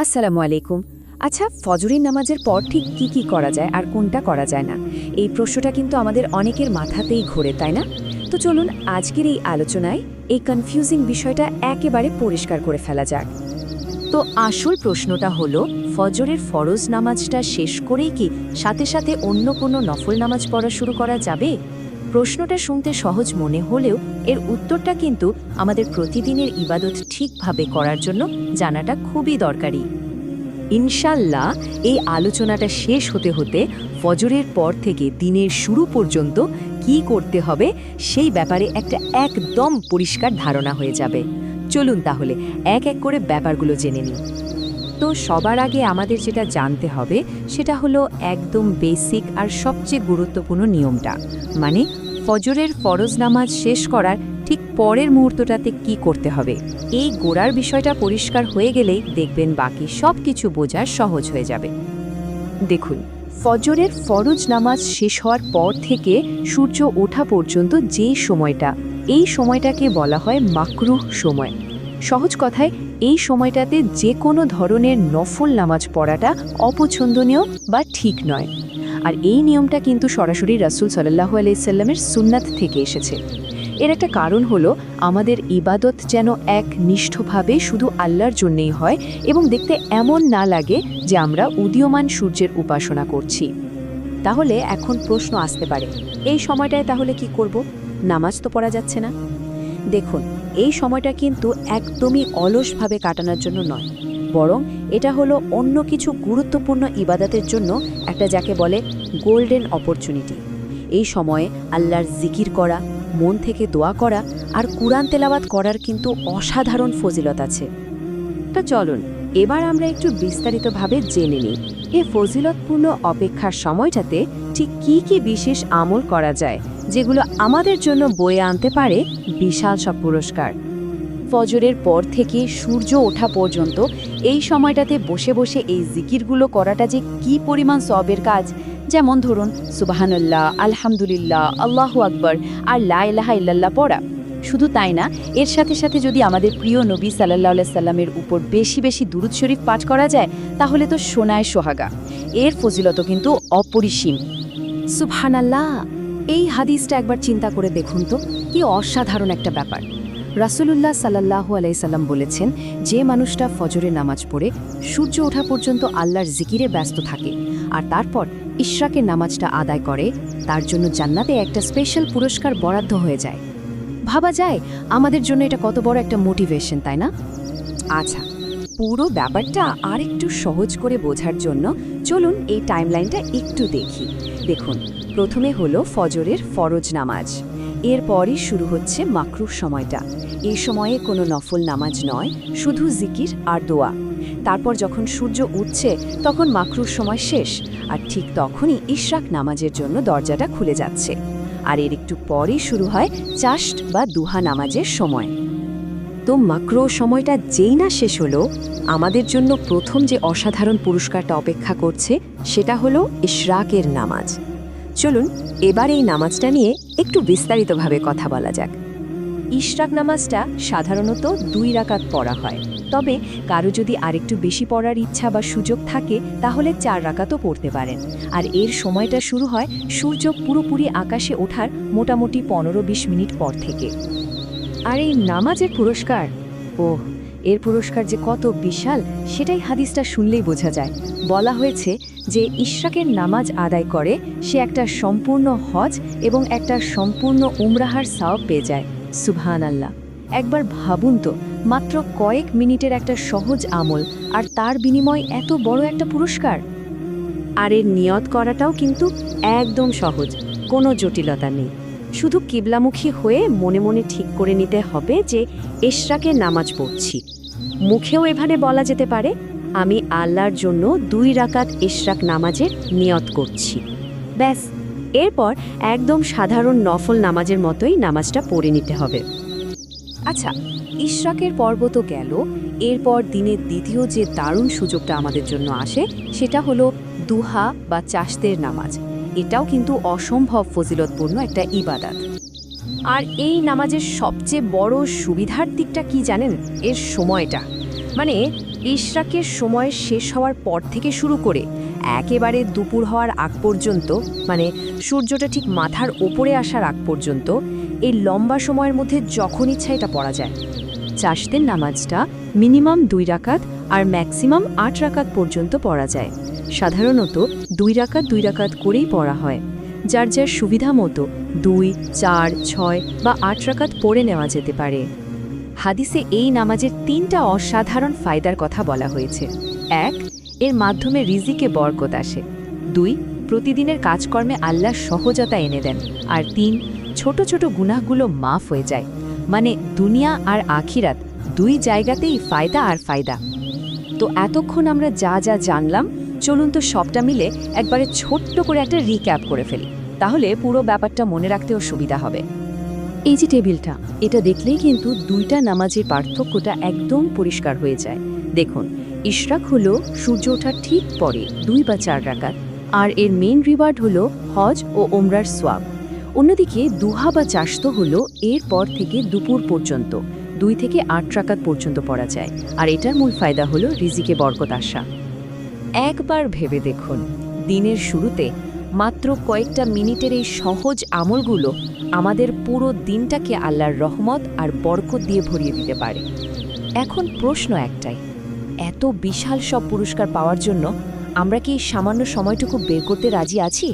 আসসালামু আলাইকুম। আচ্ছা, ফজরের নামাজের পর ঠিক কি করা যায় আর কোনটা করা যায় না, এই প্রশ্নটা কিন্তু আমাদের অনেকের মাথাতেই ঘোরে, তাই না? তো চলুন আজকের এই আলোচনায় এই কনফিউজিং বিষয়টা একেবারে পরিষ্কার করে ফেলা যাক। তো আসল প্রশ্নটা হলো, ফজরের ফরজ নামাজটা শেষ করেই কি সাথে সাথে অন্য কোনো নফল নামাজ পড়া শুরু করা যাবে? প্রশ্নটা শুনতে সহজ মনে হলেও এর উত্তরটা কিন্তু আমাদের প্রতিদিনের ইবাদত ঠিকভাবে করার জন্য জানাটা খুবই দরকারি। ইনশাল্লাহ এই আলোচনাটা শেষ হতে হতে ফজরের পর থেকে দিনের শুরু পর্যন্ত কি করতে হবে সেই ব্যাপারে একটা একদম পরিষ্কার ধারণা হয়ে যাবে। চলুন তাহলে এক এক করে ব্যাপারগুলো জেনে নিই। তো সবার আগে আমাদের যেটা জানতে হবে সেটা হলো একদম বেসিক আর সবচেয়ে গুরুত্বপূর্ণ নিয়মটা, মানে ফজরের ফরজ নামাজ শেষ করার ঠিক পরের মুহূর্তটাতে কি করতে হবে। এই গোড়ার বিষয়টা পরিষ্কার হয়ে গেলেই দেখবেন বাকি সব কিছু বোঝা সহজ হয়ে যাবে। দেখুন, ফজরের ফরজ নামাজ শেষ হওয়ার পর থেকে সূর্য ওঠা পর্যন্ত যে সময়টা, এই সময়টাকে বলা হয় মাকরুহ সময়। সহজ কথায় এই সময়টাতে যে কোনো ধরনের নফল নামাজ পড়াটা অপছন্দনীয় বা ঠিক নয়। আর এই নিয়মটা কিন্তু সরাসরি রাসূল সাল্লাল্লাহু আলাইহি সাল্লামের সুন্নাত থেকে এসেছে। এর একটা কারণ হলো আমাদের ইবাদত যেন একনিষ্ঠভাবে শুধু আল্লাহর জন্যই হয় এবং দেখতে এমন না লাগে যে আমরা উদীয়মান সূর্যের উপাসনা করছি। তাহলে এখন প্রশ্ন আসতে পারে, এই সময়টায় তাহলে কি করব? নামাজ তো পড়া যাচ্ছে না। দেখুন, এই সময়টা কিন্তু একদমই অলসভাবে কাটানোর জন্য নয়, বরং এটা হলো অন্য কিছু গুরুত্বপূর্ণ ইবাদতের জন্য একটা, যাকে বলে গোল্ডেন অপরচুনিটি। এই সময়ে আল্লাহর জিকির করা, মন থেকে দোয়া করা আর কুরআন তেলাওয়াত করার কিন্তু অসাধারণ ফজিলত আছে। তো চলুন এবার আমরা একটু বিস্তারিতভাবে জেনে নিই এই ফজিলতপূর্ণ অপেক্ষার সময়টাতে ঠিক কি বিশেষ আমল করা যায় যেগুলো আমাদের জন্য বয়ে আনতে পারে বিশাল সব পুরস্কার। ফজরের পর থেকে সূর্য ওঠা পর্যন্ত এই সময়টাতে বসে বসে এই জিকিরগুলো করাটা যে কি পরিমাণ সওয়াবের কাজ, যেমন ধরুন সুবহানাল্লাহ, আলহামদুলিল্লাহ, আল্লাহু আকবার আর লা ইলাহা ইল্লাল্লাহ পড়া। শুধু তাই না, এর সাথে সাথে যদি আমাদের প্রিয় নবী সাল্লাল্লাহু আলাইহি সাল্লামের উপর বেশি বেশি দুরূদ শরীফ পাঠ করা যায় তাহলে তো সোনায় সোহাগা। এর ফজিলত কিন্তু অপরিসীম। সুবহানাল্লাহ, এই হাদিসটা একবার চিন্তা করে দেখুন তো, কি অসাধারণ একটা ব্যাপার। রাসূলুল্লাহ সাল্লাল্লাহু আলাইহি সাল্লাম বলেছেন, যে মানুষটা ফজরের নামাজ পড়ে সূর্য ওঠা পর্যন্ত আল্লাহর জিকিরে ব্যস্ত থাকে আর তারপর ইশরাকের নামাজটা আদায় করে, তার জন্য জান্নাতে একটা স্পেশাল পুরস্কার বরাদ্দ হয়ে যায়। ভাবা যায় আমাদের জন্য এটা কত বড় একটা মোটিভেশন, তাই না? আচ্ছা, পুরো ব্যাপারটা আর একটু সহজ করে বোঝার জন্য চলুন এই টাইমলাইনটা একটু দেখি। দেখুন, প্রথমে হলো ফজরের ফরজ নামাজ, এরপরই শুরু হচ্ছে মাকরুহ সময়টা। এই সময়ে কোনো নফল নামাজ নয়, শুধু জিকির আর দোয়া। তারপর যখন সূর্য উঠছে তখন মাকরুহ সময় শেষ, আর ঠিক তখনই ইশরাক নামাজের জন্য দরজাটা খুলে যাচ্ছে। আর এর একটু পরেই শুরু হয় চাশত বা দুহা নামাজের সময়। তো মাকরুহ সময়টা যেই না শেষ হলো, আমাদের জন্য প্রথম যে অসাধারণ পুরস্কারটা অপেক্ষা করছে সেটা হলো ইশরাকের নামাজ। চলুন এবার এই নামাজটা নিয়ে একটু বিস্তারিতভাবে কথা বলা যাক। ইশরাক নামাজটা সাধারণত 2 রাকাত পড়া হয়, তবে কারো যদি আরেকটু বেশি পড়ার ইচ্ছা বা সুযোগ থাকে তাহলে 4 রাকাতও পড়তে পারেন। আর এর সময়টা শুরু হয় সূর্য পুরোপুরি আকাশে ওঠার মোটামুটি 15-20 মিনিট পর থেকে। আর এই নামাজের পুরস্কার, এর পুরস্কার যে কত বিশাল সেটাই হাদিসটা শুনলেই বোঝা যায়। বলা হয়েছে যে ইশরাকের নামাজ আদায় করে সে একটা সম্পূর্ণ হজ এবং একটা সম্পূর্ণ উমরাহার সওয়াব পেয়ে যায়। সুবহানাল্লাহ, একবার ভাবুন তো, মাত্র কয়েক মিনিটের একটা সহজ আমল আর তার বিনিময়ে এত বড় একটা পুরস্কার। আর এর নিয়ত করাটাও কিন্তু একদম সহজ, কোনো জটিলতা নেই। শুধু কিবলামুখী হয়ে মনে মনে ঠিক করে নিতে হবে যে ইশরাকের নামাজ পড়ছি। মুখেও এভাবে বলা যেতে পারে, আমি আল্লাহর জন্য 2 রাকাত ইশরাক নামাজের নিয়ত করছি। ব্যাস, এরপর একদম সাধারণ নফল নামাজের মতোই নামাজটা পড়ে নিতে হবে। আচ্ছা, ইশরাকের পর্ব তো গেল, এরপর দিনের দ্বিতীয় যে দারুণ সুযোগটা আমাদের জন্য আসে সেটা হলো দুহা বা চাশতের নামাজ। এটাও কিন্তু অসম্ভব ফজিলতপূর্ণ একটা ইবাদত। আর এই নামাজের সবচেয়ে বড় সুবিধার দিকটা কি জানেন? এর সময়টা। মানে ইশরাকের সময় শেষ হওয়ার পর থেকে শুরু করে একেবারে দুপুর হওয়ার আগ পর্যন্ত, মানে সূর্যটা ঠিক মাথার ওপরে আসার আগ পর্যন্ত, এই লম্বা সময়ের মধ্যে যখন ইচ্ছা এটা পড়া যায়। চাশতের নামাজটা মিনিমাম 2 রাকাত আর ম্যাক্সিমাম 8 রাকাত পর্যন্ত পড়া যায়। সাধারণত 2 রাকাত 2 রাকাত করেই পড়া হয়। যার যার সুবিধা মতো 2, 4, 6 বা 8 রাকাত পড়ে নেওয়া যেতে পারে। হাদিসে এই নামাজের 3টা অসাধারণ ফায়দার কথা বলা হয়েছে। 1, এর মাধ্যমে রিজিকে বরকত আসে। 2, প্রতিদিনের কাজকর্মে আল্লাহ সহজতা এনে দেন। আর 3, ছোট ছোট গুনাহগুলো মাফ হয়ে যায়। মানে দুনিয়া আর আখিরাত 2 জায়গাতেই ফায়দা আর ফায়দা। তো এতক্ষণ আমরা যা যা জানলাম, চলুন তো সবটা মিলে একবারে ছোট্ট করে একটা রিক্যাপ করে ফেলি, তাহলে পুরো ব্যাপারটা মনে রাখতেও সুবিধা হবে। এই যে টেবিলটা, এটা দেখলেই কিন্তু 2টা নামাজের পার্থক্যটা একদম পরিষ্কার হয়ে যায়। দেখুন, ইশরাক হলো সূর্য ওঠার ঠিক পরে 2 বা 4 রাকাত, আর এর মেইন রিওয়ার্ড হলো হজ ও ওমরার সোয়াব। অন্যদিকে দুহা বা চাশত হলো এর পর থেকে দুপুর পর্যন্ত 2 থেকে 8 রাকাত পর্যন্ত পড়া যায়, আর এটার মূল ফায়দা হলো রিজিকে বরকত আসা। একবার ভেবে দেখুন, দিনের শুরুতে মাত্র কয়েকটা মিনিটের এই সহজ আমলগুলো আমাদের পুরো দিনটাকে আল্লাহর রহমত আর বরকত দিয়ে ভরিয়ে দিতে পারে। এখন প্রশ্ন একটাই, এত বিশাল সব পুরস্কার পাওয়ার জন্য আমরা কি এই সামান্য সময়টুকু বের করতে রাজি আছি?